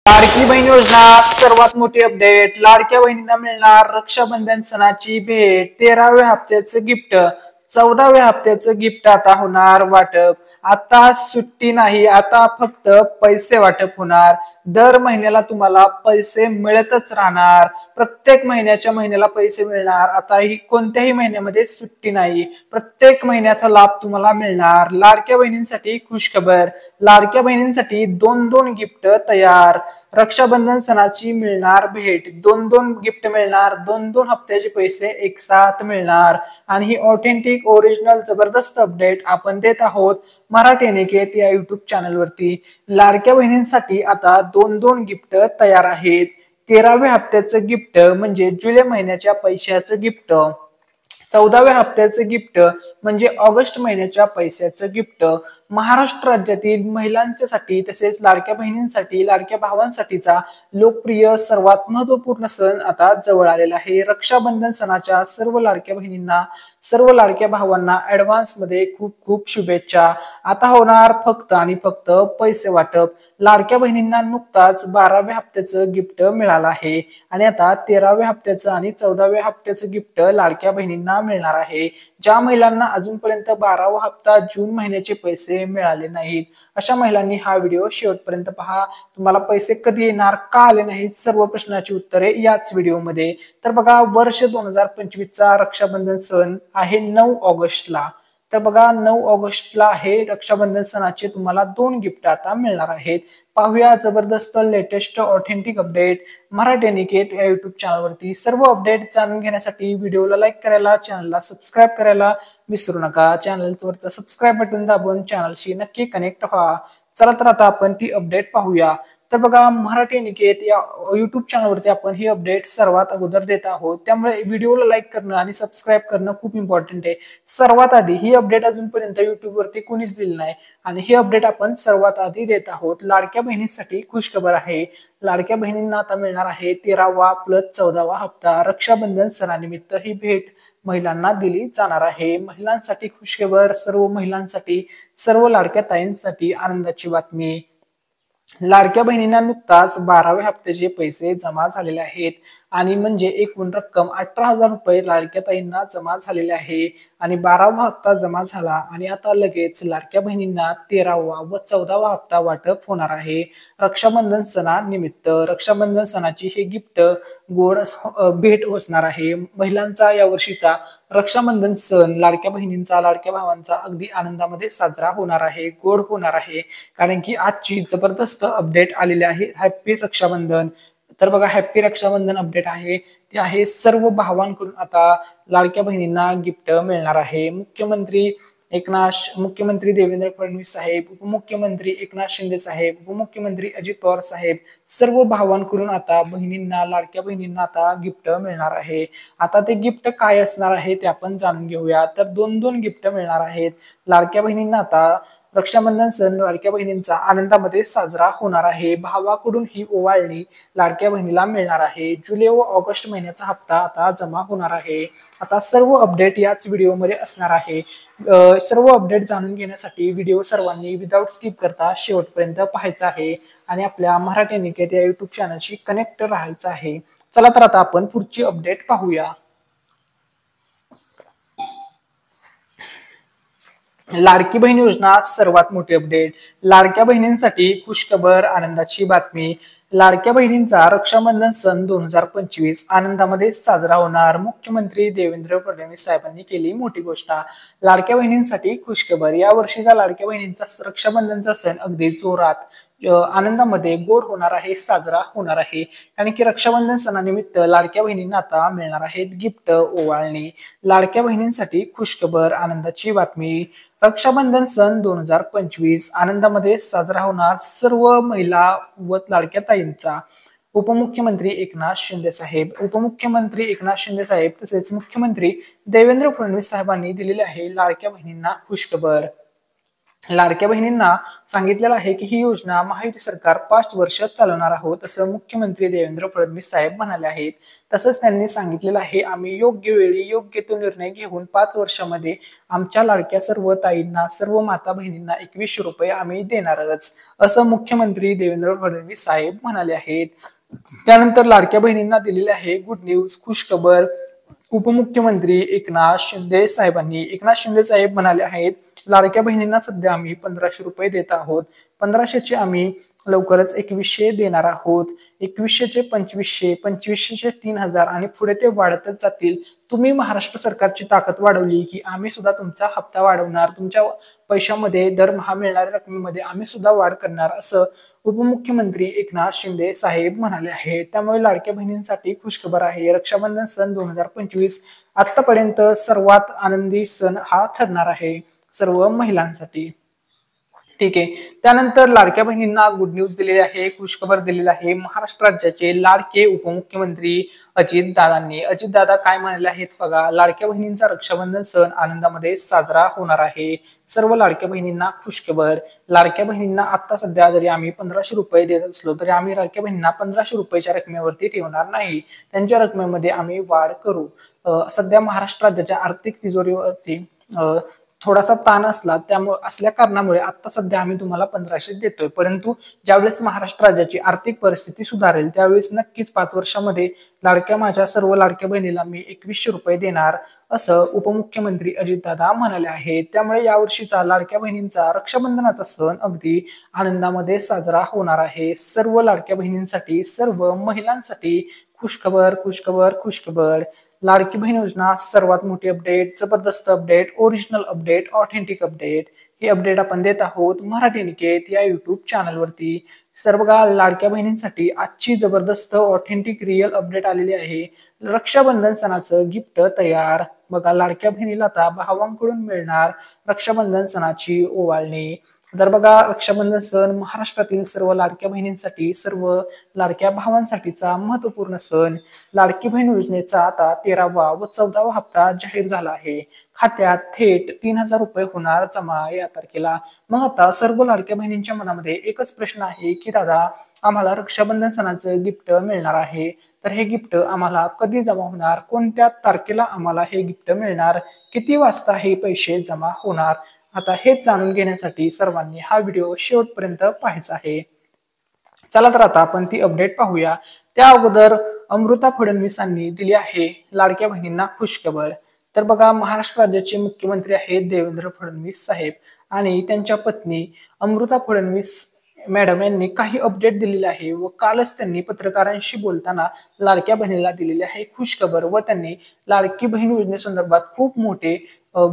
लाडकी बहीण योजना सर्वात मोठी अपडेट. लाडक्या बहिणींना मिळणार रक्षाबंधन सणाची भेट. 13व्या हप्त्याचं गिफ्ट, 14व्या हप्त्याचं गिफ्ट आता होणार वाटप. आता सुट्टी नाही, आता फक्त पैसे वाटप होणार. दर महिन्याला तुम्हाला पैसे मिळतच राहणार. प्रत्येक महिन्याला पैसे मिळणार. आता ही कोणत्याही महिन्यामध्ये सुट्टी नाही, प्रत्येक महिन्याचा लाभ तुम्हाला मिळणार. लाडक्या बहिणींसाठी खुशखबर. लाडक्या बहिणींसाठी दोन दोन गिफ्ट तयार. रक्षाबंधन सणाची मिळणार भेट. दोन दोन गिफ्ट मिळणार. दोन दोन हप्त्याचे पैसे एक साथ मिळणार. आणि ही ऑथेंटिक ओरिजिनल जबरदस्त अपडेट आपण देत आहोत मराठी अनिकेत या युट्यूब चॅनल वरती. लाडक्या बहिणींसाठी आता दोन दोन गिफ्ट तयार आहेत. 13व्या हप्त्याचं गिफ्ट म्हणजे जुलै महिन्याच्या पैशाचं गिफ्ट. 14व्या हप्त्याचं गिफ्ट म्हणजे ऑगस्ट महिन्याच्या पैशाचं गिफ्ट. महाराष्ट्र राज्यातील महिलांच्यासाठी तसेच लाडक्या बहिणींसाठी, लाडक्या भावांसाठीचा लोकप्रिय सर्वात महत्वपूर्ण सण आता जवळ आलेला आहे. रक्षाबंधन सणाच्या सर्व लाडक्या बहिणींना, सर्व लाडक्या भावांना ऍडव्हान्स मध्ये खूप खूप शुभेच्छा. आता होणार फक्त आणि फक्त पैसे वाटप. लाडक्या बहिणींना नुकताच 12व्या हप्त्याचं गिफ्ट मिळालं आहे आणि आता 13व्या हप्त्याचं आणि 14व्या हप्त्याचं गिफ्ट लाडक्या बहिणींना मिळणार आहे. ज्या महिलांना अजूनपर्यंत 12वा हप्ता जून महिन्याचे पैसे मिळाले नाहीत, अशा महिलांनी हा व्हिडिओ शेवटपर्यंत पहा. तुम्हाला पैसे कधी येणार, का आले नाहीत, सर्व प्रश्नाची उत्तरे याच व्हिडिओमध्ये. तर बघा, वर्ष 2025 चा रक्षाबंधन सण आहे 9 ऑगस्टला. तर बघा, 9 ऑगस्टला आहे रक्षाबंधन सणाचे तुम्हाला दोन गिफ्ट आता मिळणार आहेत. पाहूया जबरदस्त latest authentic update Marathi Aniket या युट्यूब चॅनलवरती. सर्व अपडेट जाणून घेण्यासाठी व्हिडिओला लाईक करायला, चॅनलला सबस्क्राईब करायला विसरू नका. चॅनलवरचं सबस्क्राईब बटन दाबून चॅनलशी नक्की कनेक्ट व्हा. चला तर आता आपण ती अपडेट पाहूया. तर बघा, मराठी अनिकेत या युट्यूब चॅनलवरती आपण ही अपडेट सर्वात अगोदर देत आहोत, त्यामुळे व्हिडिओला लाईक करणं आणि सबस्क्राईब करणं खूप इम्पॉर्टंट आहे. सर्वात आधी ही अपडेट अजूनपर्यंत युट्यूब वरती कोणीच दिली नाही आणि ही अपडेट आपण सर्वात आधी देत आहोत. लाडक्या बहिणींसाठी खुशखबर आहे. लाडक्या बहिणींना आता मिळणार आहे 13वा प्लस 14वा हप्ता. रक्षाबंधन सणानिमित्त ही भेट महिलांना दिली जाणार आहे. महिलांसाठी खुशखबर, सर्व महिलांसाठी, सर्व लाडक्या ताईंसाठी आनंदाची बातमी. लाडक्या बहिणींना नुकताच 12व्या हप्त्याचे पैसे जमा झालेले आहेत आणि म्हणजे एकूण रक्कम 18,000 रुपये लाडक्या ताईंना जमा झालेले आहे आणि 12वा हप्ता जमा झाला आणि आता लगेच लाडक्या बहिणींना 13वा व 14वा हप्ता वाटप होणार आहे. रक्षाबंधन सणानिमित्त रक्षाबंधन सणाची हे गिफ्ट गोड भेट असणार आहे. महिलांचा या वर्षीचा रक्षाबंधन सण लाडक्या बहिणींचा, लाडक्या भावांचा अगदी आनंदामध्ये साजरा होणार आहे, गोड होणार आहे. कारण की आजची जबरदस्त अपडेट आलेली आहे. हॅपी रक्षाबंधन. तर बघा, हॅपी रक्षाबंधन अपडेट आहे ती आहे सर्व भावांकडून आता लाडक्या बहिणींना गिफ्ट मिळणार आहे. मुख्यमंत्री देवेंद्र फडणवीस साहेब, उपमुख्यमंत्री एकनाथ शिंदे साहेब, उपमुख्यमंत्री अजित पवार साहेब, सर्व भावांकडून आता बहिणींना, लाडक्या बहिणींना आता गिफ्ट मिळणार आहे. आता ते गिफ्ट काय असणार आहे ते आपण जाणून घेऊया. तर दोन दोन गिफ्ट मिळणार आहेत लाडक्या बहिणींना. आता रक्षाबंधन सण लाडक्या बहिणींचा आनंदामध्ये साजरा होणार आहे. भावाकडून ही ओवाळणी लाडक्या बहिणीला मिळणार आहे. जुलै व ऑगस्ट महिन्याचा हप्ता आता जमा होणार आहे. आता सर्व अपडेट याच व्हिडिओमध्ये असणार आहे. सर्व अपडेट जाणून घेण्यासाठी व्हिडिओ सर्वांनी विदाउट स्किप करता शेवटपर्यंत पाहायचा आहे आणि आपल्या मराठी अनिकेत या युट्यूब चॅनलशी कनेक्ट राहायचं आहे. चला तर आता आपण पुढची अपडेट पाहूया. लाडकी बहीण योजना सर्वात मोठी अपडेट. लाडक्या बहिणींसाठी खुशखबर, आनंदाची बातमी. लाडक्या बहिणींचा रक्षाबंधन सन 2025 आनंदामध्ये साजरा होणार. मुख्यमंत्री देवेंद्र फडणवीस साहेबांनी केली मोठी घोषणा. लाडक्या बहिणींसाठी खुशखबर. या वर्षीचा लाडक्या बहिणींचा रक्षाबंधनचा सण अगदी जोरात आनंदामध्ये गोड होणार आहे, साजरा होणार आहे. कारण की रक्षाबंधन सणानिमित्त लाडक्या बहिणींना आता मिळणार आहेत गिफ्ट, ओवाळणी. लाडक्या बहिणींसाठी खुशखबर, आनंदाची बातमी. रक्षाबंधन सन 2025 आनंदामध्ये साजरा होणार. सर्व महिला व लाडक्या ताईंचा उपमुख्यमंत्री एकनाथ शिंदे साहेब तसेच मुख्यमंत्री देवेंद्र फडणवीस साहेबांनी दिलेले आहे लाडक्या बहिणींना खुशखबर. लाडक्या बहिणींना सांगितलेलं आहे की ही योजना महायुती सरकार 5 वर्ष चालवणार आहोत असं मुख्यमंत्री देवेंद्र फडणवीस साहेब म्हणाले आहेत. तसंच त्यांनी सांगितलेलं आहे आम्ही योग्य वेळी योग्य तो निर्णय घेऊन 5 वर्षामध्ये आमच्या लाडक्या सर्व ताईंना सर्व माता बहिणींना 2100 रुपये आम्ही देणारच असं मुख्यमंत्री देवेंद्र फडणवीस साहेब म्हणाले आहेत. त्यानंतर लाडक्या बहिणींना दिलेले आहे गुड न्यूज खुशखबर. उपमुख्यमंत्री एकनाथ शिंदे साहेब म्हणाले आहेत लाडक्या बहिणींना सध्या आम्ही 1500 रुपये देत आहोत. 1500चे आम्ही लवकरच 2100 देणार आहोत. 2100चे 2500, 2500चे 3000 आणि पुढे ते वाढतच जातील. तुम्ही महाराष्ट्र सरकारची ताकद वाढवली की आम्ही सुद्धा तुमचा हप्ता वाढवणार, तुमच्या पैशामध्ये दरमहा मिळणाऱ्या रकमेमध्ये आम्ही सुद्धा वाढ करणार असं उपमुख्यमंत्री एकनाथ शिंदे साहेब म्हणाले आहेत. त्यामुळे लाडक्या बहिणींसाठी खुशखबर आहे. रक्षाबंधन सण 2025 आतापर्यंत सर्वात आनंदी सण हा ठरणार आहे सर्व महिलांसाठी. ठीक आहे. त्यानंतर लाडक्या बहिणींना गुड न्यूज दिलेली आहे, खुशखबर दिलेली आहे. महाराष्ट्र राज्याचे लाडके उपमुख्यमंत्री अजितदादांनी. अजितदादा काय म्हणाले आहेत बघा, लाडक्या बहिणींचा रक्षाबंधन सण आनंदामध्ये साजरा होणार आहे. सर्व लाडक्या बहिणींना खुशखबर. लाडक्या बहिणींना आता सध्या जरी आम्ही 1500 रुपये देत असलो तरी आम्ही लाडक्या बहिणींना 1500 रुपयाच्या रकमेवरती ठेवणार नाही, त्यांच्या रकमेमध्ये आम्ही वाढ करू. सध्या महाराष्ट्र राज्याच्या आर्थिक तिजोरीवरती थोडासा ताण असल्या कारणामुळे आता सध्या आम्ही तुम्हाला 1500 देतोय, परंतु ज्यावेळेस महाराष्ट्र राज्याची आर्थिक परिस्थिती सुधारेल त्यावेळेस नक्कीच 5 वर्षामध्ये माझ्या सर्व लाडक्या बहिणीला मी 2100 रुपये देणार असं उपमुख्यमंत्री अजितदादा म्हणाले आहेत. त्यामुळे यावर्षीचा लाडक्या बहिणींचा रक्षाबंधनाचा सण अगदी आनंदामध्ये साजरा होणार आहे. सर्व लाडक्या बहिणींसाठी सर्व महिलांसाठी खुशखबर खुशखबर खुशखबर. लाडकी बहीण योजना सर्वात मोठी अपडेट, जबरदस्त update, original update, authentic update ही अपडेट आपण देत आहोत मराठी निकेत या युट्यूब चॅनलवरती. सर्व लाडक्या बहिणींसाठी आजची जबरदस्त ऑथेंटिक रिअल अपडेट आलेली आहे. रक्षाबंधन सणाचं गिफ्ट तयार. बघा लाडक्या बहिणीला आता भावांकडून मिळणार रक्षाबंधन सणाची ओवाळणी. तर बघा रक्षाबंधन सण महाराष्ट्रातील सर्व लाडक्या बहिणींसाठी सर्व लाडक्या भावांसाठीचा महत्वपूर्ण सण. लाडकी बहीण योजनेचा आता 13वा व 14वा हप्ता जाहीर झाला आहे. खात्यात थेट 3000 रुपये होणार जमा या तारखेला. मग आता सर्व लाडक्या बहिणींच्या मनामध्ये एकच प्रश्न आहे की दादा आम्हाला रक्षाबंधन सणाचं गिफ्ट मिळणार आहे, तर हे गिफ्ट आम्हाला कधी जमा होणार, कोणत्या तारखेला आम्हाला हे गिफ्ट मिळणार, किती वाजता हे पैसे जमा होणार. आता हेच जाणून घेण्यासाठी सर्वांनी हा व्हिडिओ शेवटपर्यंत पाहायचा आहे. चला तर आता आपण ती अपडेट पाहूया. त्या अगोदर अमृता फडणवीसांनी दिली आहे लाडक्या बहिणींना खुशखबर. तर बघा महाराष्ट्र राज्याचे मुख्यमंत्री आहेत देवेंद्र फडणवीस साहेब आणि त्यांच्या पत्नी अमृता फडणवीस मॅडम यांनी काही अपडेट दिलेले आहे व कालच त्यांनी पत्रकारांशी बोलताना लाडक्या बहिणीला दिलेली आहे खुशखबर व त्यांनी लाडकी बहीण योजनेसंदर्भात खूप मोठे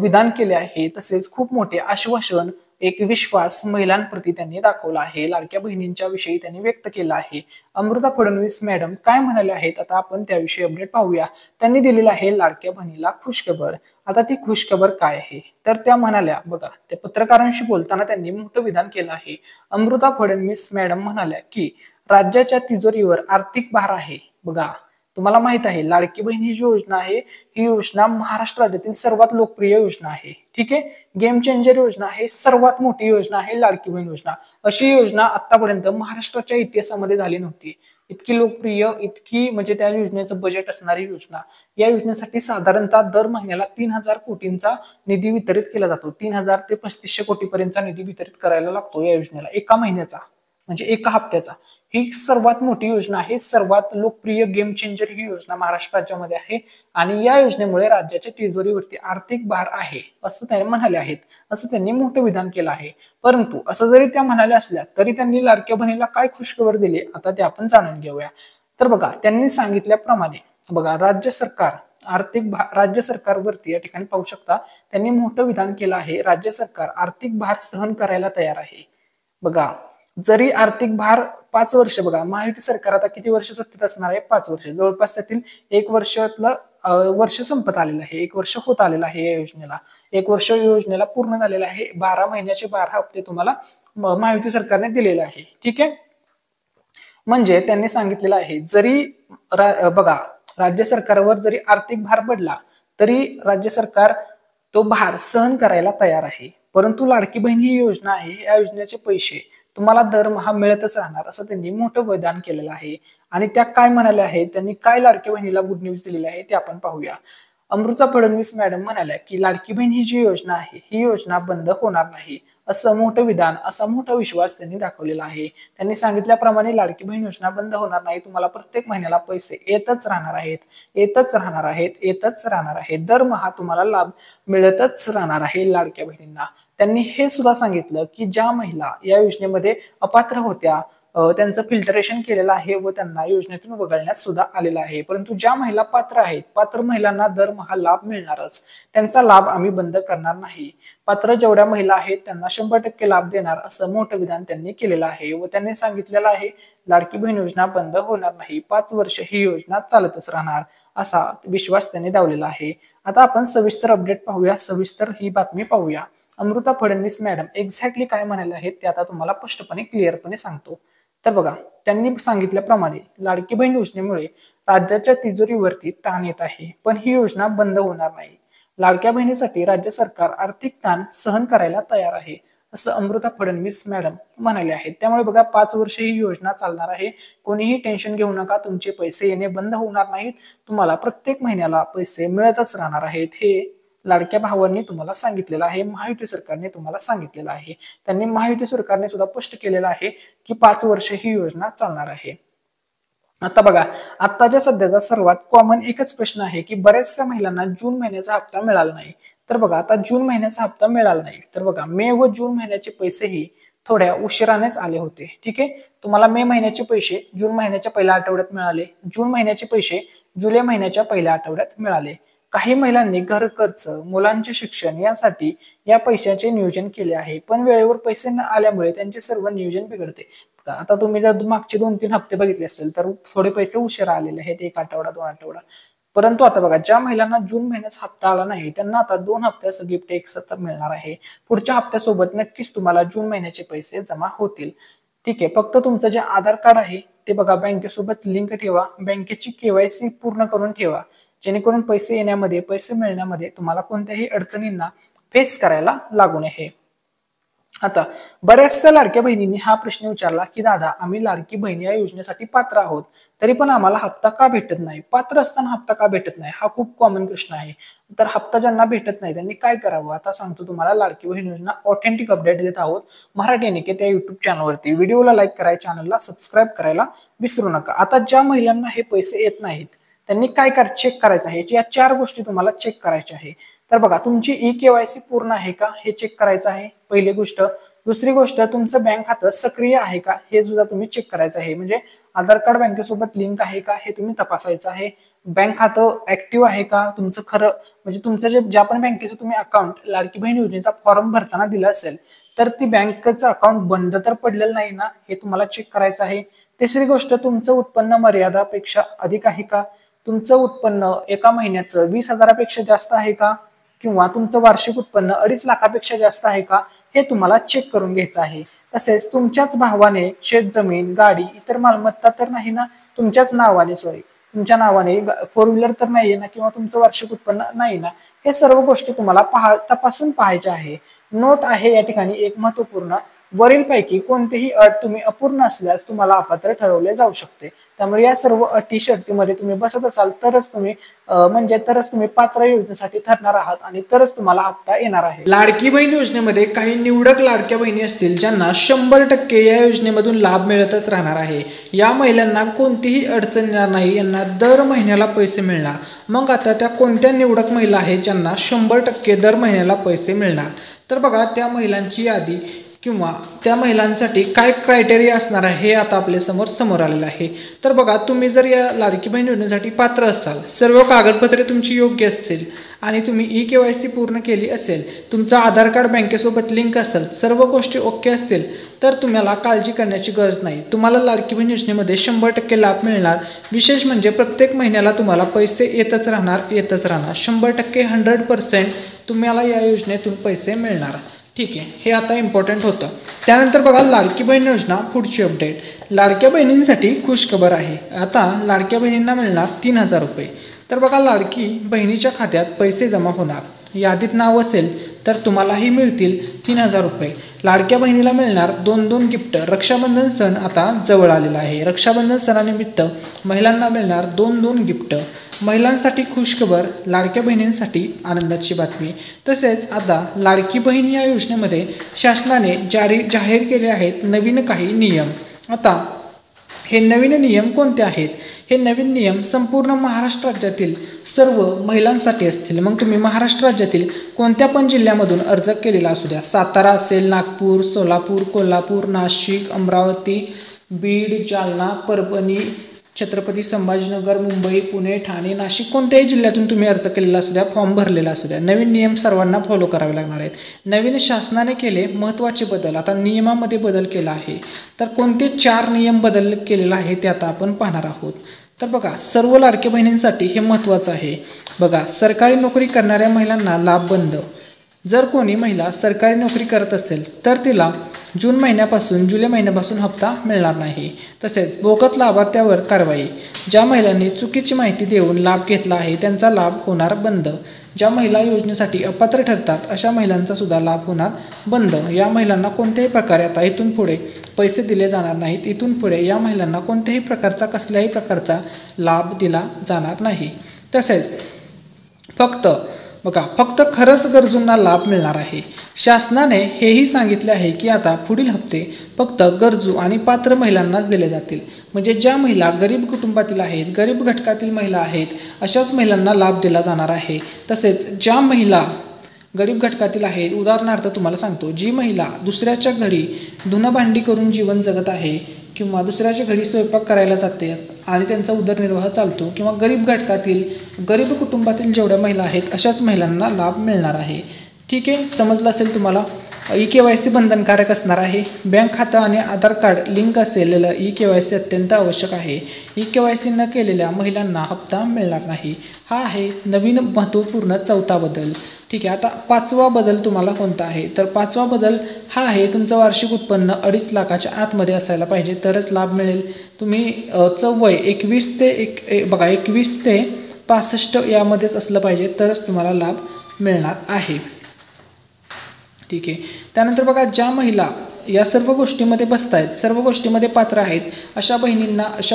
विधान केले आहे. तसेच खूप मोठे आश्वासन एक विश्वास महिलांप्रती त्यांनी दाखवला आहे. लाडक्या बहिणींच्या विषयी त्यांनी व्यक्त केला आहे. अमृता फडणवीस मॅडम काय म्हणाले आहेत आता आपण त्याविषयी अपडेट पाहूया. त्यांनी दिलेला आहे लाडक्या बहिणीला खुशखबर. आता ती खुशखबर काय आहे तर त्या म्हणाल्या बघा, त्या पत्रकारांशी बोलताना त्यांनी मोठं विधान केलं आहे. अमृता फडणवीस मॅडम म्हणाल्या की राज्याच्या तिजोरीवर आर्थिक भार आहे. बघा तुम्हाला माहित आहे लाडकी बहीण ही जी योजना आहे ही योजना महाराष्ट्र राज्यातील सर्वात लोकप्रिय योजना आहे. ठीक आहे, गेम चेंजर योजना आहे, सर्वात मोठी योजना आहे लाडकी बहीण योजना. अशी योजना आतापर्यंत महाराष्ट्राच्या इतिहासामध्ये झाली नव्हती. इतकी लोकप्रिय, इतकी म्हणजे त्या योजनेचं बजेट असणारी योजना. या योजनेसाठी साधारणतः दर महिन्याला 3000 कोटींचा निधी वितरित केला जातो. 3000 ते 3500 कोटीपर्यंतचा निधी वितरित करायला लागतो या योजनेला एका महिन्याचा, म्हणजे एका हप्त्याचा. ही सर्वात मोठी योजना आहे, सर्वात लोकप्रिय गेम चेंजर ही योजना महाराष्ट्र राज्यामध्ये आहे आणि या योजनेमुळे राज्याच्या तिजोरीवरती आर्थिक भार आहे असं ते म्हणाले आहेत. असं त्यांनी मोठं विधान केलं आहे. परंतु असं जरी त्या म्हणाल्या असल्या तरी त्यांनी लाडक्या बहिणीला काय खुशखबर दिली आता ते आपण जाणून घेऊया. तर बघा त्यांनी सांगितल्याप्रमाणे बघा राज्य सरकारवरती या ठिकाणी पाहू शकता त्यांनी मोठं विधान केलं आहे. राज्य सरकार आर्थिक भार सहन करायला तयार आहे. बघा जरी आर्थिक भार 5 वर्ष, बघा महायुती सरकार आता किती वर्ष सत्तेत असणार आहे, 5 वर्ष. जवळपास त्यातील 1 वर्षातलं वर्ष संपत आलेलं आहे, 1 वर्ष होत आलेलं आहे या योजनेला. 1 वर्ष योजनेला पूर्ण झालेलं आहे. 12 महिन्याचे 12 हप्ते तुम्हाला महायुती सरकारने दिलेले आहे. ठीक आहे, म्हणजे त्यांनी सांगितलेलं आहे जरी बघा राज्य सरकारवर जरी आर्थिक भार पडला तरी राज्य सरकार तो भार सहन करायला तयार आहे. परंतु लाडकी बहीण ही योजना आहे, या योजनेचे पैसे तुम्हाला दरमहा मिळतच राहणार असं त्यांनी मोठं वैधान केलेलं आहे. आणि त्या काय म्हणाल्या आहेत, त्यांनी काय लाडकी बहिणीला गुड न्यूज दिलेली आहे ते आपण पाहूया. अमृता फडणवीस मॅडम म्हणाल्या की लाडकी बहीण ही जी योजना आहे ही योजना बंद होणार नाही, असं मोठं विधान, असा मोठा विश्वास त्यांनी दाखवलेला आहे. त्यांनी सांगितल्याप्रमाणे लाडकी बहीण योजना बंद होणार नाही, तुम्हाला प्रत्येक महिन्याला पैसे येतच राहणार आहेत, येतच राहणार आहेत, येतच राहणार आहेत, दरमहा तुम्हाला लाभ मिळतच राहणार आहे लाडक्या बहिणींना. त्यांनी हे सुद्धा सांगितलं की ज्या महिला या योजनेमध्ये अपात्र होत्या त्यांचं फिल्टरेशन केलेलं आहे व त्यांना योजनेतून वगळण्यात सुद्धा आलेलं आहे, परंतु ज्या महिला पात्र आहेत, पात्र महिलांना दरमहा लाभ मिळणारच, त्यांचा लाभ आम्ही बंद करणार नाही. पात्र जेवढ्या महिला आहेत त्यांना 100% लाभ देणार असं मोठं विधान त्यांनी केलेलं आहे. व त्यांनी सांगितलेलं आहे लाडकी बहीण योजना बंद होणार नाही, 5 वर्ष ही योजना चालतच राहणार असा विश्वास त्यांनी दावलेला आहे. आता आपण सविस्तर अपडेट पाहूया, सविस्तर ही बातमी पाहूया. अमृता फडणवीस मॅडम एक्झॅक्टली काय म्हणाले आहेत ते आता तुम्हाला स्पष्टपणे क्लिअरपणे सांगतो. तर बघा, त्यांनी सांगितल्याप्रमाणे लाडकी बहीण योजनेमुळे राज्याच्या तिजोरीवरती ताण येत आहे, पण ही योजना बंद होणार नाही. लाडक्या बहिणीसाठी राज्य सरकार आर्थिक ताण सहन करायला तयार आहे, असं अमृता फडणवीस मॅडम म्हणाले आहेत. त्यामुळे बघा 5 वर्ष ही योजना चालणार आहे, कोणीही टेन्शन घेऊ नका, तुमचे पैसे येणे बंद होणार नाहीत, तुम्हाला प्रत्येक महिन्याला पैसे मिळतच राहणार आहेत, हे लाडक्या भावांनी तुम्हाला सांगितलेलं आहे, महायुती सरकारने तुम्हाला सांगितलेलं आहे. त्यांनी महायुती सरकारने सुद्धा स्पष्ट केलेलं आहे की 5 वर्ष ही योजना चालणार आहे. आता बघा, आताच्या सध्याचा सर्वात कॉमन एकच प्रश्न आहे की बऱ्याचशा महिलांना जून महिन्याचा हप्ता मिळाला नाही. तर बघा, आता जून महिन्याचा हप्ता मिळाला नाही, तर बघा मे व जून महिन्याचे पैसेही थोड्या उशिरानेच आले होते. ठीक आहे, तुम्हाला मे महिन्याचे पैसे जून महिन्याच्या पहिल्या आठवड्यात मिळाले, जून महिन्याचे पैसे जुलै महिन्याच्या पहिल्या आठवड्यात मिळाले. काही महिलांनी घर खर्च, मुलांचे शिक्षण यासाठी या पैशाचे नियोजन केले आहे, पण वेळेवर पैसे न आल्यामुळे त्यांचे सर्व नियोजन बिघडते. आता तुम्ही जर मागचे 2-3 हप्ते बघितले असतील तर थोडे पैसे उशिरा आलेले आहेत, 1 आठवडा 2 आठवडा. परंतु आता बघा, ज्या महिलांना जून महिन्याचा हप्ता आला नाही त्यांना आता 2 हप्त्याचं गिफ्ट एक सत्तर मिळणार आहे. पुढच्या हप्त्यासोबत नक्कीच तुम्हाला जून महिन्याचे पैसे जमा होतील. ठीक आहे, फक्त तुमचं जे आधार कार्ड आहे ते बघा बँकेसोबत लिंक ठेवा, बँकेची KYC पूर्ण करून ठेवा, जेणेकरून पैसे येण्यामध्ये, पैसे मिळण्यामध्ये तुम्हाला कोणत्याही अडचणींना फेस करायला लागू नये. आता बऱ्याचशा लाडक्या बहिणींनी हा प्रश्न विचारला की दादा, आम्ही लाडकी बहीण या योजनेसाठी पात्र आहोत, तरी पण आम्हाला हप्ता का भेटत नाही, पात्र असताना हप्ता का भेटत नाही, हा खूप कॉमन प्रश्न आहे. तर हप्ता ज्यांना भेटत नाही त्यांनी काय करावं, आता सांगतो तुम्हाला. लाडकी बहीण योजना ऑथेंटिक अपडेट देत आहोत मराठी निकेत या युट्यूब चॅनलवरती. व्हिडिओला लाईक करायला, चॅनलला सबस्क्राईब करायला विसरू नका. आता ज्या महिलांना हे पैसे येत नाहीत त्यांनी काय चेक करायचं आहे, या 4 गोष्टी तुम्हाला चेक करायच्या आहे. तर बघा, तुमची KYC पूर्ण आहे का हे चेक करायचं आहे, पहिली गोष्ट. दुसरी गोष्ट, तुमचं बँक खातं सक्रिय आहे का हे सुद्धा तुम्ही चेक करायचं आहे, म्हणजे आधार कार्ड बँकेसोबत लिंक आहे का हे तुम्ही तपासायचं आहे. बँक खातं ऍक्टिव्ह आहे का तुमचं, खरं म्हणजे तुमचं जे ज्या पण बँकेचं तुम्ही अकाउंट लाडकी बहीण योजनेचा फॉर्म भरताना दिला असेल तर ती बँकेचं अकाउंट बंद तर पडलेलं नाही ना, हे तुम्हाला चेक करायचं आहे. तिसरी गोष्ट, तुमचं उत्पन्न मर्यादापेक्षा अधिक आहे का, तुमचं उत्पन्न एका महिन्याचं 20,000पेक्षा जास्त आहे का, किंवा तुमचं वार्षिक उत्पन्न 2.5 लाखापेक्षा जास्त आहे का, हे तुम्हाला चेक करून घ्यायचं आहे. तसेच तुमच्याच भावाने शेत जमीन, गाडी, इतर मालमत्ता तर नाही ना, तुमच्याच नावाने, तुमच्या नावाने 4 व्हीलर तर नाहीये ना, किंवा तुमचं वार्षिक उत्पन्न नाही ना, हे सर्व गोष्टी तुम्हाला तपासून पाहायच्या आहे. नोट आहे या ठिकाणी एक महत्वपूर्ण, वरीलपैकी कोणतेही अट तुम्ही अपूर्ण असल्यास तुम्हाला अपात्र ठरवले जाऊ शकते. त्यामुळे या सर्व अटी शर्तीमध्ये तुम्ही बसत असाल तरच तुम्ही पात्र योजनेसाठी ठरणार आहात आणि तरच तुम्हाला हप्ता येणार आहे. लाडकी बहीण योजनेमध्ये काही निवडक लाडक्या बहिणी असतील ज्यांना 100% या योजनेमधून लाभ मिळतच राहणार आहे. या महिलांना कोणतीही अडचण येणार नाही, यांना दर महिन्याला पैसे मिळणार. मग आता त्या कोणत्या निवडक महिला आहेत ज्यांना 100% दर महिन्याला पैसे मिळणार, तर बघा त्या महिलांची यादी किंवा त्या महिलांसाठी काय क्रायटेरिया असणार आहे हे आता आपल्या समोर आलेलं आहे. तर बघा, तुम्ही जर या लाडकी बहीण योजनेसाठी पात्र असाल, सर्व कागदपत्रे तुमची योग्य असतील आणि तुम्ही KYC पूर्ण केली असेल, तुमचा आधार कार्ड बँकेसोबत लिंक असेल, सर्व गोष्टी ओके असतील, तर तुम्हाला काळजी करण्याची गरज नाही. तुम्हाला लाडकी बहीण योजनेमध्ये 100% लाभ मिळणार. विशेष म्हणजे प्रत्येक महिन्याला तुम्हाला पैसे येतच राहणार. 100% 100% तुम्हाला या योजनेतून पैसे मिळणार. ठीक आहे, हे आता इम्पॉर्टंट होतं. त्यानंतर बघा, लाडकी बहीण योजना पुढची अपडेट. लाडक्या बहिणींसाठी खुशखबर आहे. आता लाडक्या बहिणींना मिळणार 3,000 रुपये. तर बघा, लाडकी बहिणीच्या खात्यात पैसे जमा होणार. यादीत नाव असेल तर तुम्हालाही मिळतील 3000 रुपये. लाडक्या बहिणीला मिळणार 2 गिफ्ट. रक्षाबंधन सण आता जवळ आलेला आहे. रक्षाबंधन सणानिमित्त महिलांना मिळणार 2 गिफ्ट. महिलांसाठी खुशखबर, लाडक्या बहिणींसाठी आनंदाची बातमी. तसेच आता लाडकी बहीण या योजनेमध्ये शासनाने जाहीर केले आहेत नवीन काही नियम. आता हे नवीन नियम कोणते आहेत? हे नवीन नियम संपूर्ण महाराष्ट्र राज्यातील सर्व महिलांसाठी असतील. मग तुम्ही महाराष्ट्र राज्यातील कोणत्या पण जिल्ह्यामधून अर्ज केलेला असू द्या, सातारा असेल, नागपूर, सोलापूर, कोल्हापूर, नाशिक, अमरावती, बीड, जालना, परभणी, छत्रपती संभाजीनगर, मुंबई, पुणे, ठाणे, नाशिक, कोणत्याही जिल्ह्यातून तुम्ही अर्ज केलेला असू द्या, फॉर्म भरलेला असू द्या, नवीन नियम सर्वांना फॉलो करावे लागणार आहेत. नवीन शासनाने केले महत्त्वाचे बदल. आता नियमामध्ये बदल केला आहे. तर कोणते 4 नियम बदल केलेला आहे ते आता आपण पाहणार आहोत. तर बघा, सर्व लाडक्या बहिणींसाठी हे महत्त्वाचं आहे. बघा, सरकारी नोकरी करणाऱ्या महिलांना लाभ बंद. जर कोणी महिला सरकारी नोकरी करत असेल तर तिला जून महिन्यापासून जुलै महिन्यापासून हप्ता मिळणार नाही. तसेच बोगस लाभार्थ्यावर कारवाई. ज्या महिलांनी चुकीची माहिती देऊन लाभ घेतला आहे त्यांचा लाभ होणार बंद. ज्या महिला योजनेसाठी अपात्र ठरतात अशा महिलांचा सुद्धा लाभ होणार बंद. या महिलांना कोणत्याही प्रकारे आता इथून पुढे पैसे दिले जाणार नाहीत. इथून पुढे या महिलांना कोणत्याही प्रकारचा कसल्याही प्रकारचा लाभ दिला जाणार नाही. तसेच फक्त खरंच गरजूंना लाभ मिळणार आहे. शासनाने हेही सांगितले आहे की आता पुढील हप्ते फक्त गरजू आणि पात्र महिलांनाच दिले जातील. म्हणजे ज्या महिला गरीब कुटुंबातील आहेत, गरीब घटकातील महिला आहेत, अशाच महिलांना लाभ दिला जाणार आहे. तसेच ज्या महिला गरीब घटकातील आहेत, उदाहरणार्थ तुम्हाला सांगतो, जी महिला दुसऱ्याच्या घरी धुणं भांडी करून जीवन जगत आहे किंवा दुसऱ्याच्या घरी स्वयंपाक करायला जाते आणि त्यांचा उदरनिर्वाह चालतो, किंवा गरीब घटकातील गरीब कुटुंबातील जेवढ्या महिला आहेत अशाच महिलांना लाभ मिळणार आहे. ठीक आहे, समजलं असेल तुम्हाला. EKYC बंधनकारक असणार आहे. बँक खाता आणि आधार कार्ड लिंक असलेलं EKYC अत्यंत आवश्यक आहे. EKYC न केलेल्या महिलांना हप्ता मिळणार नाही. हा आहे नवीन महत्त्वपूर्ण 4था बदल. ठीक आहे, आता 5वा बदल तुम्हाला कोणता आहे? तर 5वा बदल हा आहे, तुमचं वार्षिक उत्पन्न 2.5 लाखाच्या आतमध्ये असायला पाहिजे तरच लाभ मिळेल. तुम्ही वय 21 ते 65 यामध्येच असलं पाहिजे तरच तुम्हाला लाभ मिळणार आहे. ठीक आहे, त्यानंतर बघा, ज्या महिला या सर्व गोष्टीमध्ये बसतायत, सर्व गोष्टीमध्ये पात्र आहेत, अशा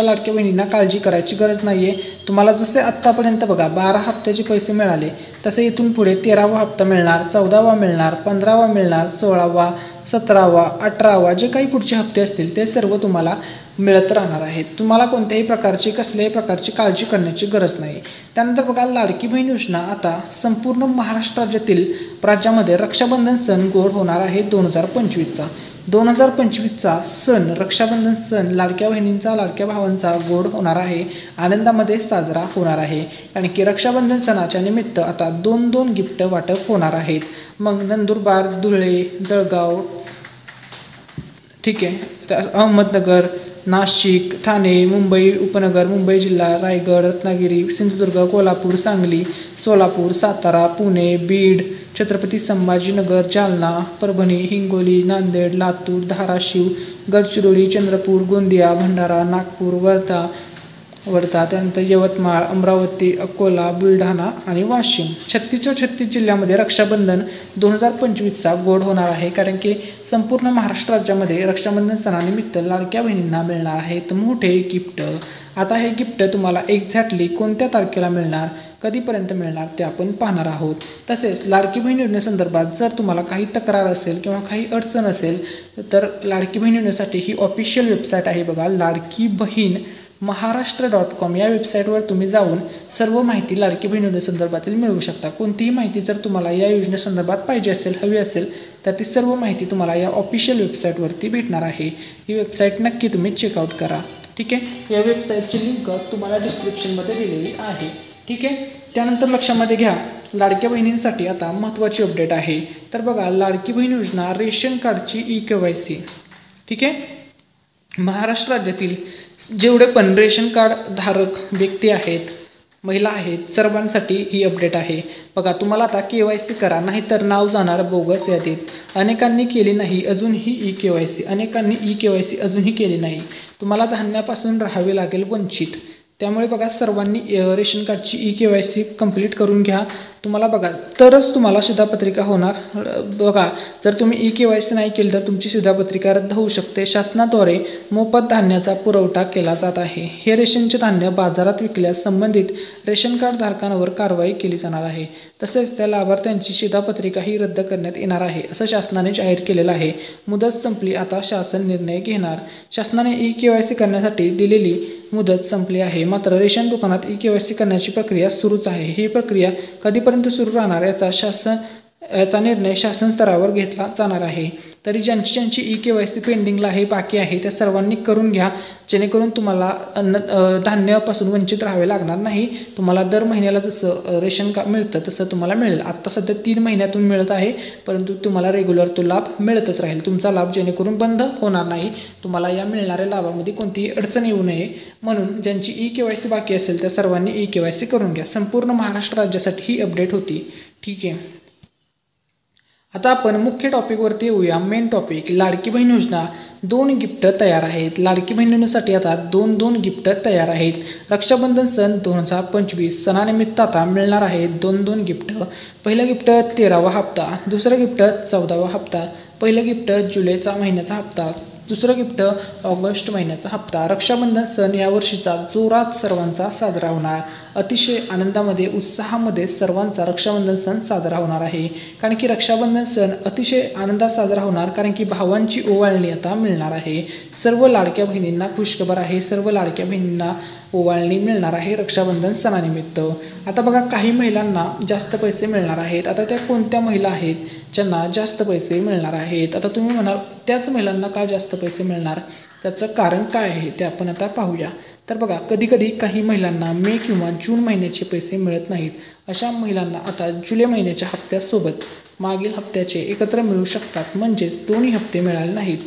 लाडक्या बहिणींना काळजी करायची गरज नाही आहे. तुम्हाला जसे आत्तापर्यंत बघा 12 हप्त्याचे पैसे मिळाले तसे इथून पुढे 13वा हप्ता मिळणार, 14वा मिळणार, 15वा मिळणार, 16वा, 17वा, 18वा, जे काही पुढचे हप्ते असतील ते सर्व तुम्हाला मिळत राहणार आहेत. तुम्हाला कोणत्याही कसल्याही प्रकारची काळजी करण्याची गरज नाही. त्यानंतर बघा, लाडकी बहीण योजना आता संपूर्ण महाराष्ट्र राज्यामध्ये रक्षाबंधन सण गोड होणार आहे. 2025चा सण, रक्षाबंधन सण लाडक्या बहिणींचा, लाडक्या भावांचा गोड होणार आहे, आनंदामध्ये साजरा होणार आहे. आणि की रक्षाबंधन सणाच्या निमित्त आता 2 गिफ्ट वाटप होणार आहेत. मग नंदुरबार, धुळे, जळगाव, ठीक आहे, अहमदनगर, नाशिक, ठाणे, मुंबई उपनगर, मुंबई जिल्हा, रायगड, रत्नागिरी, सिंधुदुर्ग, कोल्हापूर, सांगली, सोलापूर, सातारा, पुणे, बीड, छत्रपती संभाजीनगर, जालना, परभणी, हिंगोली, नांदेड, लातूर, धाराशिव, गडचिरोली, चंद्रपूर, गोंदिया, भंडारा, नागपूर, वर्धा, त्यानंतर यवतमाळ, अमरावती, अकोला, बुलढाणा आणि वाशिम, 36 जिल्ह्यामध्ये रक्षाबंधन 2025चा गोड होणार आहे. कारण की संपूर्ण महाराष्ट्र राज्यामध्ये रक्षाबंधन सणानिमित्त लाडक्या बहिणींना मिळणार आहेत मोठे गिफ्ट. आता हे गिफ्ट तुम्हाला एक्झॅक्टली कोणत्या तारखेला मिळणार, कधीपर्यंत मिळणार ते आपण पाहणार आहोत. तसेच लाडकी बहीण योजनेसंदर्भात जर तुम्हाला काही तक्रार असेल किंवा काही अडचण असेल तर लाडकी बहीण योजनेसाठी ही ऑफिशियल वेबसाईट आहे. बघा, लाडकी बहीण महाराष्ट्र.com या वेबसाईटवर तुम्ही जाऊन सर्व माहिती लाडकी बहीण योजनेसंदर्भातील मिळवू शकता. कोणतीही माहिती जर तुम्हाला या योजनेसंदर्भात पाहिजे असेल, हवी असेल, तर ती सर्व माहिती तुम्हाला या ऑफिशियल वेबसाईटवरती भेटणार आहे. ही वेबसाईट नक्की तुम्ही चेकआउट करा. ठीक आहे, या वेबसाईटची लिंक तुम्हाला डिस्क्रिप्शनमध्ये दिलेली आहे. ठीक आहे, त्यानंतर लक्षामध्ये घ्या, लाडक्या बहिणींसाठी आता महत्त्वाची अपडेट आहे. तर बघा, लाडकी बहीण योजना रेशन कार्डची EKYC. ठीक आहे, महाराष्ट्र राज्यातील जेवढे पण रेशन कार्ड धारक व्यक्ती आहेत, महिला आहेत, सर्वांसाठी ही अपडेट आहे. बघा, तुम्हाला आता KYC करा, नाहीतर नाव जाणार बोगस यादीत. अनेकांनी केली नाही अजूनही EKYC अजूनही केली नाही. तुम्हाला धान्यापासून राहावे लागेल वंचित. त्यामुळे बघा, सर्वांनी रेशन कार्डची EKYC कंप्लीट करून घ्या. तुम्हाला बघा तरच तुम्हाला शिधापत्रिका होणार। बघा जर तुम्ही EKYC नाही केली तर तुमची शिधापत्रिका रद्द होऊ शकते। शासनाद्वारे मोफत धान्याचा पुरवठा केला जात आहे। हे रेशनचे धान्य बाजारात विकल्यास संबंधित रेशन कार्ड धारकांवर कारवाई केली जाणार आहे। तसेच त्या लाभार्थ्यांची शिधापत्रिका ही रद्द करण्यात येणार आहे असं शासनाने जाहीर केलेलं आहे। मुदत संपली, आता शासन निर्णय घेणार। शासनाने EKYC करण्यासाठी दिलेली मुदत संपली आहे, मात्र रेशन दुकानात EKYC करण्याची प्रक्रिया सुरूच आहे। ही प्रक्रिया कधीपर्यंत सुरू राहणार याचा निर्णय शासन स्तरावर घेतला जाणार आहे। तरी ज्यांची EKYC पेंडिंगला आहे, बाकी आहे, त्या सर्वांनी करून घ्या, जेणेकरून तुम्हाला धान्यापासून वंचित राहावे लागणार नाही। तुम्हाला दर महिन्याला जसं रेशन कार्ड मिळतं तसं तुम्हाला मिळेल। आता सध्या 3 महिन्यातून मिळत आहे, परंतु तुम्हाला रेग्युलर तो लाभ मिळतच राहील। तुमचा लाभ जेणेकरून बंद होणार नाही। तुम्हाला या मिळणाऱ्या लाभामध्ये कोणतीही अडचण येऊ नये म्हणून ज्यांची EKYC बाकी असेल त्या सर्वांनी EKYC करून घ्या। संपूर्ण महाराष्ट्र राज्यासाठी ही अपडेट होती। ठीक आहे, आता आपण मुख्य टॉपिकवरती येऊया। मेन टॉपिक, लाडकी बहीण योजना 2 गिफ्ट तयार आहेत। लाडकी बहीण योजनेसाठी आता 2 गिफ्ट तयार आहेत। रक्षाबंधन सण 2025 सणानिमित्त आता मिळणार आहेत 2 गिफ्ट। पहिलं गिफ्ट 13वा हप्ता, दुसरं गिफ्ट 14वा हप्ता। पहिलं गिफ्ट जुलैचा महिन्याचा हप्ता, दुसरं गिफ्ट ऑगस्ट महिन्याचा हप्ता। रक्षाबंधन सण यावर्षीचा जोरात सर्वांचा साजरा होणार। अतिशय आनंदामध्ये उत्साहामध्ये सर्वांचा रक्षाबंधन सण साजरा होणार आहे। कारण की रक्षाबंधन सण अतिशय आनंदात साजरा होणार, कारण की भावांची ओवाळणी आता मिळणार आहे। सर्व लाडक्या बहिणींना खुशखबर आहे, सर्व लाडक्या बहिणींना ओवाळणी मिळणार आहे रक्षाबंधन सणानिमित्त। आता बघा काही महिलांना जास्त पैसे मिळणार आहेत। आता त्या कोणत्या महिला आहेत ज्यांना जास्त पैसे मिळणार आहेत? आता तुम्ही म्हणाल त्याच महिलांना का जास्त पैसे मिळणार, त्याचं कारण काय आहे ते आपण आता पाहूया। तर बघा कधी काही महिलांना मे किंवा जून महिन्याचे पैसे मिळत नाहीत। अशा महिलांना आता जुलै महिन्याच्या हप्त्यासोबत मागील हप्त्याचे एकत्र मिळू शकतात, म्हणजेच दोन्ही हप्ते मिळाले नाहीत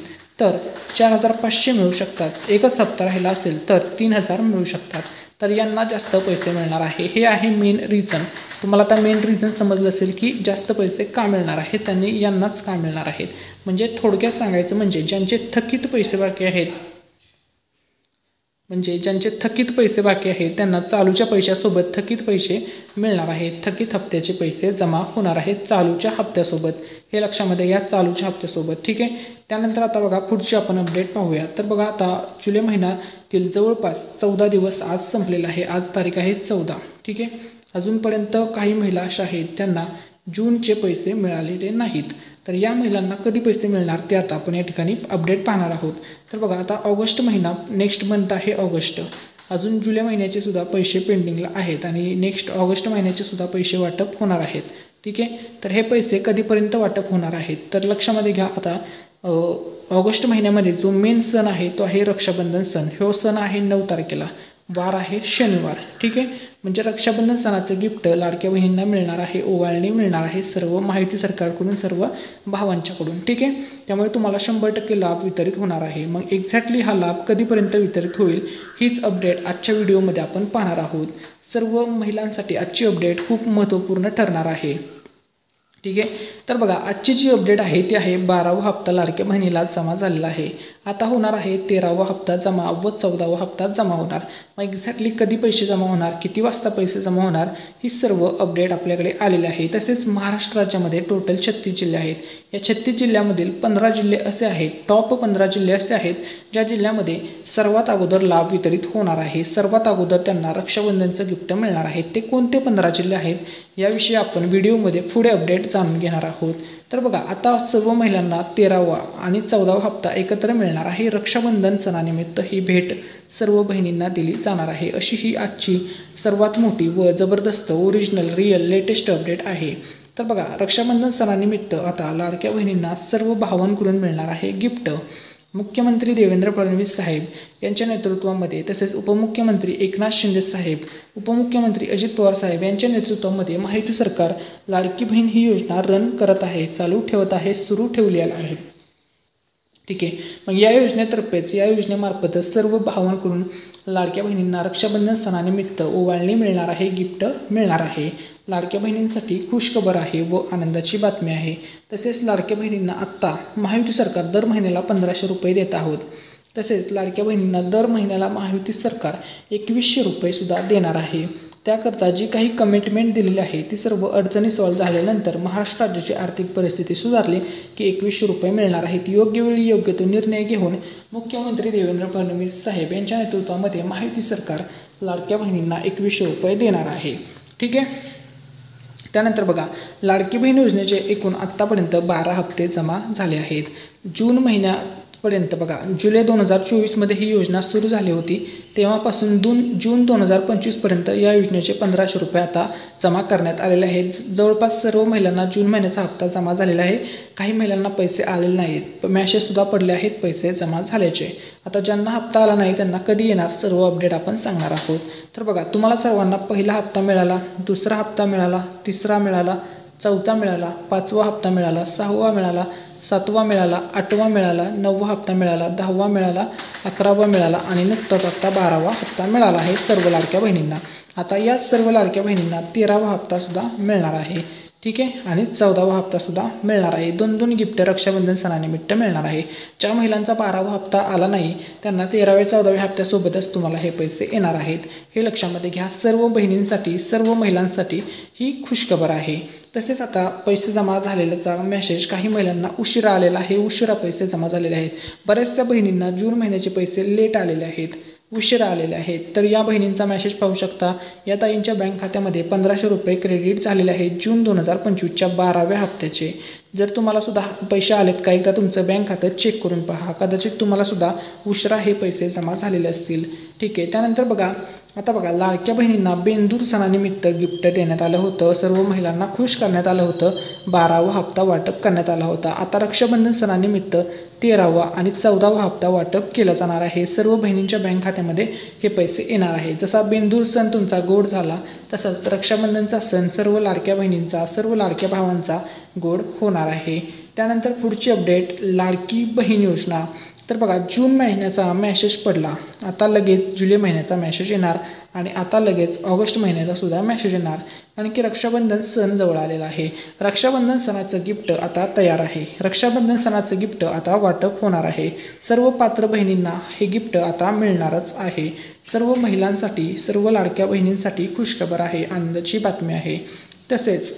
तर 4500 मिळू शकतात। एकच हप्ता राहिला असेल तर 3000 मिळू शकतात। तर यांना जास्त पैसे मिळणार आहे। हे आहे मेन रिझन। तुम्हाला आता मेन रिझन समजलं असेल की जास्त पैसे का मिळणार आहेत, त्यांनी यांनाच का मिळणार आहेत। म्हणजे थोडक्यात सांगायचं म्हणजे ज्यांचे थकीत पैसे बाकी आहेत त्यांना चालूच्या पैशासोबत थकीत पैसे मिळणार आहेत। थकीत हप्त्याचे पैसे जमा होणार आहेत चालूच्या हप्त्यासोबत, हे लक्षामध्ये घ्या, चालूच्या हप्त्यासोबत। ठीक आहे, त्यानंतर आता बघा पुढची आपण अपडेट पाहूया। तर बघा आता जुलै महिन्यातील जवळपास 14 दिवस आज संपलेला आहे। आज तारीख आहे 14। ठीक आहे, अजूनपर्यंत काही महिला अशा आहेत त्यांना जूनचे पैसे मिळालेले नाहीत। तर या महिलांना कधी पैसे मिळणार ते आता आपण या ठिकाणी अपडेट पाहणार आहोत। तर बघा आता ऑगस्ट महिना, नेक्स्ट मंथ आहे ऑगस्ट, अजून जुलै महिन्याचे सुद्धा पैसे पेंडिंगला आहेत आणि नेक्स्ट ऑगस्ट महिन्याचे सुद्धा पैसे वाटप होणार आहेत। ठीक आहे, तर हे पैसे कधीपर्यंत वाटप होणार आहेत तर लक्षामध्ये घ्या। आता ऑगस्ट महिन्यामध्ये जो मेन सण आहे तो आहे रक्षाबंधन सण। हा सण आहे 9 तारखेला, वार आहे शनिवार। ठीक आहे, म्हणजे रक्षाबंधन सणाचं गिफ्ट लाडक्या बहिणींना मिळणार आहे, ओवाळणी मिळणार आहे सर्व माहिती सरकारकडून, सर्व भावांच्याकडून। ठीक आहे, त्यामुळे तुम्हाला 100% लाभ वितरित होणार आहे। मग एक्झॅक्टली हा लाभ कधीपर्यंत वितरित होईल हीच अपडेट आजच्या व्हिडिओमध्ये आपण पाहणार आहोत। सर्व महिलांसाठी आजची अपडेट खूप महत्त्वपूर्ण ठरणार आहे। ठीक आहे, तर बघा आजची जी अपडेट आहे ती आहे 12वा हप्ता लाडक्या बहिणीला जमा झालेला आहे। आता होणार आहे 13वा हप्ता जमा व 14वा हप्ता जमा होणार। मग एक्झॅक्टली कधी पैसे जमा होणार, किती वाजता पैसे जमा होणार, ही सर्व अपडेट आपल्याकडे आलेले आहे। तसेच महाराष्ट्र राज्यामध्ये टोटल 36 जिल्हे आहेत। या 36 जिल्ह्यामधील 15 जिल्हे असे आहेत, टॉप 15 जिल्हे असे आहेत ज्या जिल्ह्यामध्ये सर्वात अगोदर लाभ वितरित होणार आहे, सर्वात अगोदर त्यांना रक्षाबंधनचं गिफ्ट मिळणार आहे। ते कोणते 15 जिल्हे आहेत याविषयी आपण व्हिडिओमध्ये पुढे अपडेट जाणून घेणार आहोत। तर बघा आता सर्व महिलांना 13वा आणि 14वा हप्ता एकत्र मिळणार आहे। रक्षाबंधन सणानिमित्त ही भेट सर्व बहिणींना दिली जाणार आहे, अशी ही आजची सर्वात मोठी व जबरदस्त ओरिजिनल रिअल लेटेस्ट अपडेट आहे। तर बघा रक्षाबंधन सणानिमित्त आता लाडक्या बहिणींना सर्व भावांकडून मिळणार आहे गिफ्ट। मुख्यमंत्री देवेंद्र फडणवीस साहेब यांच्या नेतृत्वामध्ये, तसेच उपमुख्यमंत्री एकनाथ शिंदे साहेब, उपमुख्यमंत्री अजित पवार साहेब यांच्या नेतृत्वामध्ये माहिती सरकार लाडकी बहीण ही योजना रन करत आहे, चालू ठेवत आहे, सुरू ठेवलेला आहे। ठीक आहे, मग या योजनेतर्फेच, या योजनेमार्फतच सर्व भावांकडून लाडक्या बहिणींना रक्षाबंधन सणानिमित्त ओवाळणी मिळणार आहे, गिफ्ट मिळणार आहे। लाडक्या बहिणींसाठी खुशखबर आहे व आनंदाची बातमी आहे। तसेच लाडक्या बहिणींना आत्ता महायुती सरकार दर महिन्याला 1500 रुपये देत आहोत। तसेच लाडक्या बहिणींना दर महिन्याला महायुती सरकार 2100 रुपये सुद्धा देणार आहे। त्याकरता जी काही कमिटमेंट दिलेली आहे ती सर्व अडचणी सॉल्व्ह झाल्यानंतर महाराष्ट्र राज्याची आर्थिक परिस्थिती सुधारली की 2100 रुपये मिळणार आहेत। योग्य वेळी योग्य तो निर्णय घेऊन मुख्यमंत्री देवेंद्र फडणवीस साहेब यांच्या नेतृत्वामध्ये महायुती सरकार लाडक्या बहिणींना 2100 रुपये देणार आहे। ठीक आहे, त्यानंतर बघा लाडकी बहीण योजनेचे एकूण आत्तापर्यंत 12 हप्ते जमा झाले आहेत। जून महिन्यापर्यंत बघा जुलै 2024 मध्ये ही योजना सुरू झाली होती, तेव्हापासून जून 2025 पर्यंत या योजनेचे 1500 रुपये आता जमा करण्यात आलेले आहेत। जवळपास सर्व महिलांना जून महिन्याचा हप्ता जमा झालेला आहे। काही महिलांना पैसे आलेले नाहीत, मॅसेज सुद्धा पडले आहेत पैसे जमा झाल्याचे। आता ज्यांना हप्ता आला नाही त्यांना कधी येणार सर्व अपडेट आपण सांगणार आहोत। तर बघा तुम्हाला सर्वांना पहिला हप्ता मिळाला, दुसरा हप्ता मिळाला, तिसरा मिळाला, चौथा मिळाला, पाचवा हप्ता मिळाला, सहावा मिळाला, सातवा मिळाला, आठवा मिळाला, नववा हप्ता मिळाला, 10वा मिळाला, 11वा मिळाला आणि नुकताच आता 12वा हप्ता मिळाला आहे सर्व लाडक्या बहिणींना। आता या सर्व लाडक्या बहिणींना 13वा हप्ता सुद्धा मिळणार आहे। ठीक आहे, आणि 14वा हप्ता सुद्धा मिळणार आहे। 2 गिफ्ट रक्षाबंधन सणानिमित्त मिळणार आहे। ज्या महिलांचा 12वा हप्ता आला नाही त्यांना 13व्या 14व्या हप्त्यासोबतच तुम्हाला हे पैसे येणार आहेत, हे लक्षामध्ये घ्या। सर्व बहिणींसाठी सर्व महिलांसाठी ही खुशखबर आहे। तसेच आता पैसे जमा झालेल्याचा मेसेज काही महिलांना उशिरा आलेला आहे, उशिरा पैसे जमा झालेले आहेत। बऱ्याचशा बहिणींना जून महिन्याचे पैसे लेट आलेले आहेत, उशिरा आलेले आहेत। तर या बहिणींचा मेसेज पाहू शकता, या ताईंच्या बँक खात्यामध्ये 1500 रुपये क्रेडिट झालेले आहेत जून 2025च्या 12व्या हप्त्याचे। जर तुम्हाला सुद्धा पैसे आलेत का एकदा तुमचं बँक खातं चेक करून पहा, कदाचित तुम्हाला सुद्धा उशिरा हे पैसे जमा झालेले असतील। ठीक आहे, त्यानंतर बघा आता बघा लाडक्या बहिणींना बेंदूर सणानिमित्त गिफ्ट देण्यात आलं होतं, सर्व महिलांना खुश करण्यात आलं होतं, 12वा हप्ता वाटप करण्यात आला होता। आता रक्षाबंधन सणानिमित्त 13वा आणि 14वा हप्ता वाटप केला जाणार आहे। सर्व बहिणींच्या बँक खात्यामध्ये हे पैसे येणार आहे। जसा बेंदूर सण तुमचा गोड झाला तसाच रक्षाबंधनचा सण सर्व लाडक्या बहिणींचा सर्व लाडक्या भावांचा गोड होणार आहे। त्यानंतर पुढची अपडेट लाडकी बहीण योजना। तर बघा जून महिन्याचा मेसेज पडला, आता लगेच जुलै महिन्याचा मेसेज येणार आणि आता लगेच ऑगस्ट महिन्याचा सुद्धा मेसेज येणार, कारण की रक्षाबंधन सण जवळ आलेला आहे। रक्षाबंधन सणाचं गिफ्ट आता तयार आहे, रक्षाबंधन सणाचं गिफ्ट आता वाटप होणार आहे। सर्व पात्र बहिणींना हे गिफ्ट आता मिळणारच आहे। सर्व महिलांसाठी सर्व लाडक्या बहिणींसाठी खुशखबर आहे, आनंदाची बातमी आहे। तसेच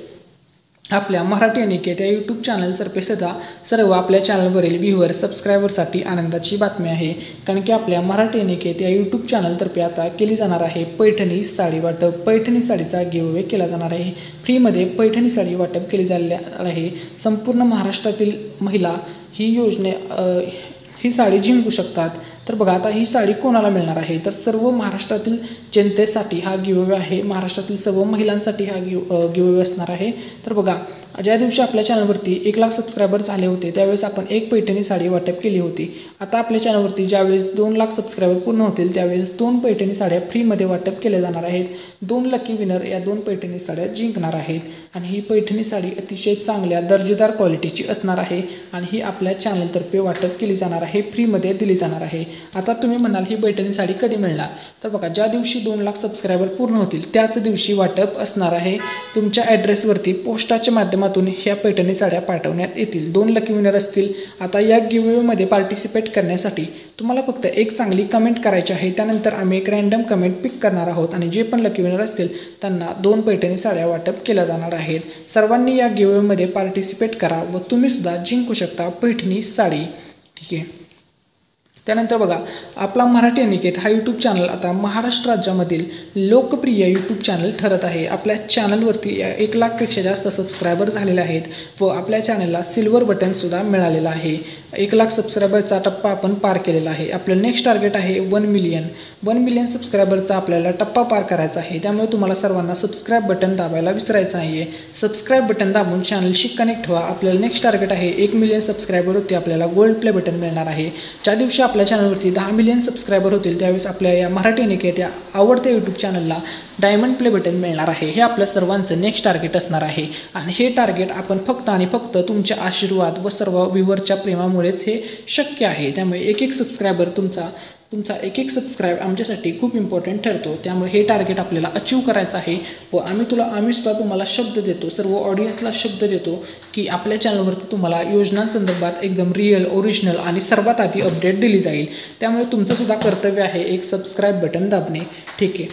आपल्या मराठी अनिकेत या यूट्यूब चॅनलतर्फे सुद्धा सर्व आपल्या चॅनलवरील व्ह्यूवर सबस्क्रायबरसाठी आनंदाची बातमी आहे, कारण की आपल्या मराठी अनिकेत या यूट्यूब चॅनलतर्फे आता केली जाणार आहे पैठणी साडी वाटप। पैठणी साडीचा गिव्हअवे केला जाणार आहे, फ्रीमध्ये पैठणी साडी वाटप केली जाणार आहे। संपूर्ण महाराष्ट्रातील महिला ही साडी जिंकू शकतात। तर बघा आता ही साडी कोणाला मिळणार आहे, तर सर्व महाराष्ट्रातील जनतेसाठी हा गिव्हअवे आहे, महाराष्ट्रातील सर्व महिलांसाठी हा गिव्हअवे असणार आहे। तर बघा ज्या दिवशी आपल्या चॅनलवरती 1 लाख सबस्क्रायबर झाले होते त्यावेळेस आपण एक पैठणी साडी वाटप केली होती। आता आपल्या चॅनलवरती ज्यावेळेस 2 लाख सबस्क्रायबर पूर्ण होतील त्यावेळेस 2 पैठणी साड्या फ्रीमध्ये वाटप केल्या जाणार आहेत। 2 लकी विनर या 2 पैठणी साड्या जिंकणार आहेत आणि ही पैठणी साडी अतिशय चांगल्या दर्जेदार क्वालिटीची असणार आहे आणि ही आपल्या चॅनलतर्फे वाटप केली जाणार आहे, फ्रीमध्ये दिली जाणार आहे। आता तुम्ही म्हणाल ही पैठणी साडी कधी मिळणार, तर बघा ज्या दिवशी 2 लाख सबस्क्रायबर पूर्ण होतील त्याच दिवशी वाटप असणार आहे। तुमच्या ॲड्रेसवरती पोस्टाच्या माध्यमातून ह्या पैठणी साड्या पाठवण्यात येतील। 2 लकी विनर असतील। आता या गिव्हअवेमध्ये पार्टिसिपेट करण्यासाठी तुम्हाला फक्त एक चांगली कमेंट करायची आहे, त्यानंतर आम्ही एक रँडम कमेंट पिक करणार आहोत आणि जे पण लकी विनर असतील त्यांना 2 पैठणी साड्या वाटप केल्या जाणार आहेत। सर्वांनी या गिव्हअवेमध्ये पार्टिसिपेट करा व तुम्ही सुद्धा जिंकू शकता पैठणी साडी। ठीक आहे, त्यानंतर बघा आपला मराठी अनिकेत हा यूट्यूब चॅनल आता महाराष्ट्र राज्यामधील लोकप्रिय यूट्यूब चॅनल ठरत आहे। आपल्या चॅनलवरती 1 लाखपेक्षा जास्त सबस्क्रायबर झालेले आहेत व आपल्या चॅनलला सिल्वर बटनसुद्धा मिळालेलं आहे। 1 लाख सबस्क्रायबरचा टप्पा आपण पार केलेला आहे। आपलं नेक्स्ट टार्गेट आहे 1 मिलियन सबस्क्रायबरचा आपल्याला टप्पा पार करायचा आहे। त्यामुळे तुम्हाला सर्वांना सबस्क्राईब बटन दाबायला विसरायचं नाही आहे। सबस्क्राईब बटन दाबून चॅनलशी कनेक्ट व्हा। आपल्याला नेक्स्ट टार्गेट आहे 1 मिलियन सबस्क्रायबरवरती आपल्याला गोल्ड प्ले बटन मिळणार आहे। ज्या दिवशी आपल्या चॅनलवरती 10 मिलियन सबस्क्रायबर होतील त्यावेळेस आपल्या या मराठी अनिकेत या आवडत्या यूट्यूब चॅनलला डायमंड प्ले बटन मिळणार आहे। हे आपल्या सर्वांचं नेक्स्ट टार्गेट असणार आहे आणि हे टार्गेट आपण फक्त आणि फक्त तुमच्या आशीर्वाद व सर्व व्ह्यूवरच्या प्रेमामुळेच हे शक्य आहे। त्यामुळे एक सबस्क्रायबर तुमचा एक सबस्क्राईब आमच्यासाठी खूप इम्पॉर्टंट ठरतो। त्यामुळे हे टार्गेट आपल्याला अचीव करायचं आहे व आम्ही सुद्धा तुम्हाला शब्द देतो, सर्व ऑडियन्सला शब्द देतो की आपल्या चॅनलवरती तुम्हाला योजनांसंदर्भात एकदम रिअल ओरिजिनल आणि सर्वात आधी अपडेट दिली जाईल। त्यामुळे तुमचं सुद्धा कर्तव्य आहे एक सबस्क्राईब बटन दाबणे। ठीक आहे,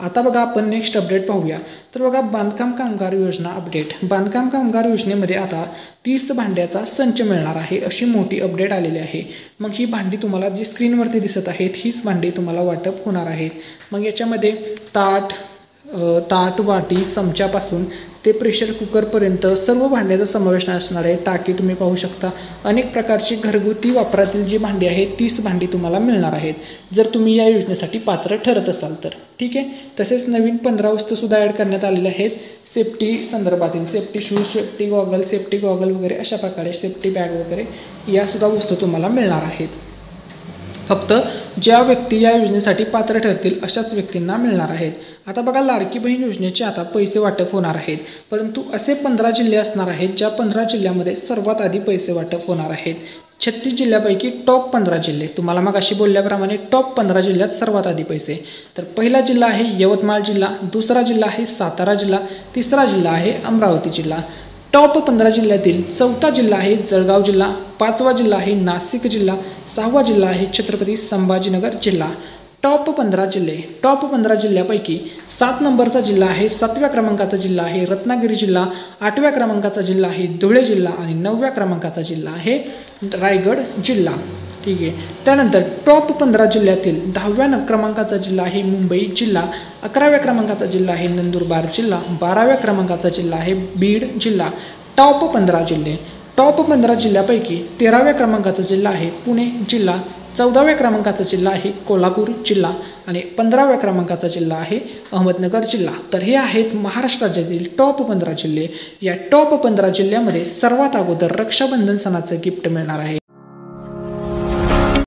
आता बघा आपण नेक्स्ट अपडेट पाहूया। तर बघा बांधकाम कामगार योजना अपडेट। बांधकाम कामगार योजनेमध्ये आता 30 भांड्याचा संच मिळणार आहे अशी मोठी अपडेट आलेली आहे। मग ही भांडी तुम्हाला जी स्क्रीनवरती दिसत आहेत हीच भांडी तुम्हाला वाटप होणार आहेत। मग याच्यामध्ये ताट वाटी चमच्यापासून ते प्रेशर कुकरपर्यंत सर्व भांड्याचा समावेश असणार आहे। टाकी तुम्ही पाहू शकता। अनेक प्रकारची घरगुती वापरातील जी भांडी आहेत 30 भांडी तुम्हाला मिळणार आहेत जर तुम्ही या योजनेसाठी पात्र ठरत असाल तर। ठीक आहे। तसेच नवीन 15 वस्तूसुद्धा ॲड करण्यात आलेल्या आहेत सेफ्टी संदर्भातील। सेफ्टी शूज, सेफ्टी गॉगल वगैरे अशा प्रकारे सेफ्टी बॅग वगैरे यासुद्धा वस्तू तुम्हाला मिळणार आहेत। फक्त ज्या व्यक्ती या योजनेसाठी पात्र ठरतील अशाच व्यक्तींना मिळणार आहेत। आता बघा लाडकी बहीण योजनेचे आता पैसे वाटप होणार आहेत, परंतु असे 15 जिल्हे असणार आहेत ज्या 15 जिल्ह्यामध्ये सर्वात आधी पैसे वाटप होणार आहेत। 36 जिल्ह्यापैकी टॉप 15 जिल्हे, तुम्हाला मग अशी बोलल्याप्रमाणे टॉप 15 जिल्ह्यात सर्वात आधी पैसे। तर पहिला जिल्हा आहे यवतमाळ जिल्हा, दुसरा जिल्हा आहे सातारा जिल्हा, तिसरा जिल्हा आहे अमरावती जिल्हा। टॉप 15 जिल्ह्यातील चौथा जिल्हा आहे जळगाव जिल्हा, पाचवा जिल्हा आहे नाशिक जिल्हा, सहावा जिल्हा आहे छत्रपती संभाजीनगर जिल्हा। टॉप 15 जिल्हे। टॉप 15 जिल्ह्यापैकी 7 नंबरचा जिल्हा आहे, 7व्या क्रमांकाचा जिल्हा आहे रत्नागिरी जिल्हा, 8व्या क्रमांकाचा जिल्हा आहे धुळे जिल्हा आणि 9व्या क्रमांकाचा जिल्हा आहे रायगड जिल्हा। ठीक आहे। त्यानंतर टॉप 15 जिल्ह्यातील 10व्या क्रमांकाचा जिल्हा आहे मुंबई जिल्हा, 11व्या क्रमांकाचा जिल्हा आहे नंदुरबार जिल्हा, 12व्या क्रमांकाचा जिल्हा आहे बीड जिल्हा। टॉप 15 जिल्हे। टॉप 15 जिल्ह्यापैकी 13व्या क्रमांकाचा जिल्हा आहे पुणे जिल्हा, 14व्या क्रमांकाचा जिल्हा आहे कोल्हापूर जिल्हा आणि 15व्या क्रमांकाचा जिल्हा आहे अहमदनगर जिल्हा। तर हे आहेत महाराष्ट्र राज्यातील टॉप 15 जिल्हे। या टॉप 15 जिल्ह्यामध्ये सर्वात अगोदर रक्षाबंधन सणाचं गिफ्ट मिळणार आहे।